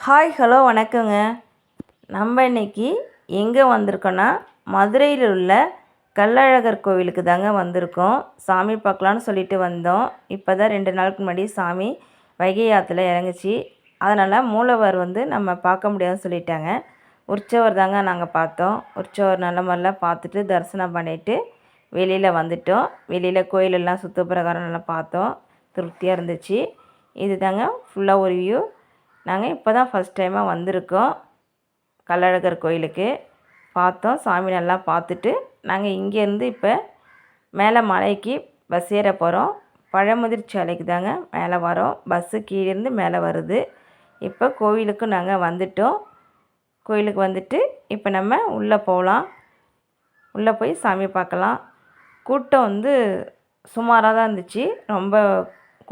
Hi hello வணக்கங்க. நம்ம இன்றைக்கி எங்கே வந்திருக்கோன்னா மதுரையில் உள்ள கள்ளழகர் கோவிலுக்கு தாங்க வந்திருக்கோம். சாமி பார்க்கலான்னு சொல்லிட்டு வந்தோம். இப்போ தான் 2 நாளுக்கு முன்னாடி சாமி வைகை ஆற்றுல இறங்குச்சு. அதனால் மூலவர் நம்ம பார்க்க முடியாதுன்னு சொல்லிட்டாங்க. உற்சவர் தாங்க நாங்கள் பார்த்தோம். உற்சவர் நல்ல மாதிரிலாம் பார்த்துட்டு தரிசனம் பண்ணிவிட்டு வெளியில் வந்துட்டோம். வெளியில் கோயிலெல்லாம் சுற்றுப்பிரகாரம் நல்லா பார்த்தோம். திருப்தியாக இருந்துச்சு. இது தாங்க ஃபுல்லாக ஒரு வியூ. நாங்கள் இப்போ தான் ஃபஸ்ட் டைமாக வந்திருக்கோம் கள்ளழகர் கோயிலுக்கு. பார்த்தோம், சாமி நல்லா பார்த்துட்டு நாங்கள் இங்கேருந்து இப்போ மேலே மலைக்கு பஸ் ஏற போகிறோம். பழமுதிர்ச்சாலைக்கு தாங்க மேலே வரோம். பஸ்ஸு கீழேருந்து மேலே வருது. இப்போ கோவிலுக்கு நாங்கள் வந்துட்டோம். கோயிலுக்கு வந்துட்டு இப்போ நம்ம உள்ளே போகலாம். உள்ளே போய் சாமி பார்க்கலாம். கூட்டம் சுமாராக தான் இருந்துச்சு. ரொம்ப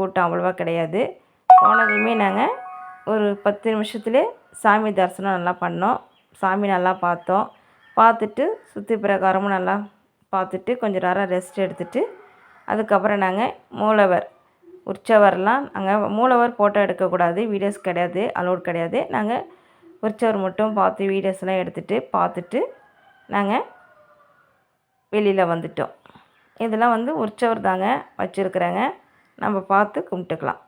கூட்டம் அவ்வளோவா கிடையாது. போனதையுமே நாங்கள் ஒரு 10 நிமிஷத்துலேயே சாமி தரிசனம் நல்லா பண்ணோம். சாமி நல்லா பார்த்தோம். பார்த்துட்டு சுற்றி பிரகாரமும் நல்லா பார்த்துட்டு கொஞ்சம் நேரம் ரெஸ்ட் எடுத்துகிட்டு அதுக்கப்புறம் நாங்கள் மூலவர் உற்சவர்லாம் நாங்கள் மூலவர் ஃபோட்டோ எடுக்கக்கூடாது, வீடியோஸ் கிடையாது, அலோட் கிடையாது. நாங்கள் உற்சவர் மட்டும் பார்த்து வீடியோஸ்லாம் எடுத்துகிட்டு பார்த்துட்டு நாங்கள் வெளியில் வந்துட்டோம். இதெல்லாம் உற்சவர் தாங்க வச்சுருக்குறாங்க. நம்ம பார்த்து கும்பிட்டுக்கலாம்.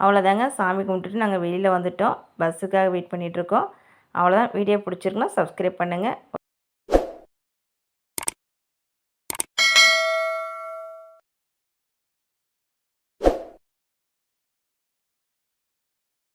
அவ்வளோதாங்க, சாமி கும்பிட்டுட்டு நாங்கள் வெளியில் வந்துட்டோம். பஸ்ஸுக்காக வெயிட் பண்ணிகிட்ருக்கோம். அவ்வளோதான். வீடியோ பிடிச்சிருக்குன்னா சப்ஸ்கிரைப் பண்ணுங்கள்.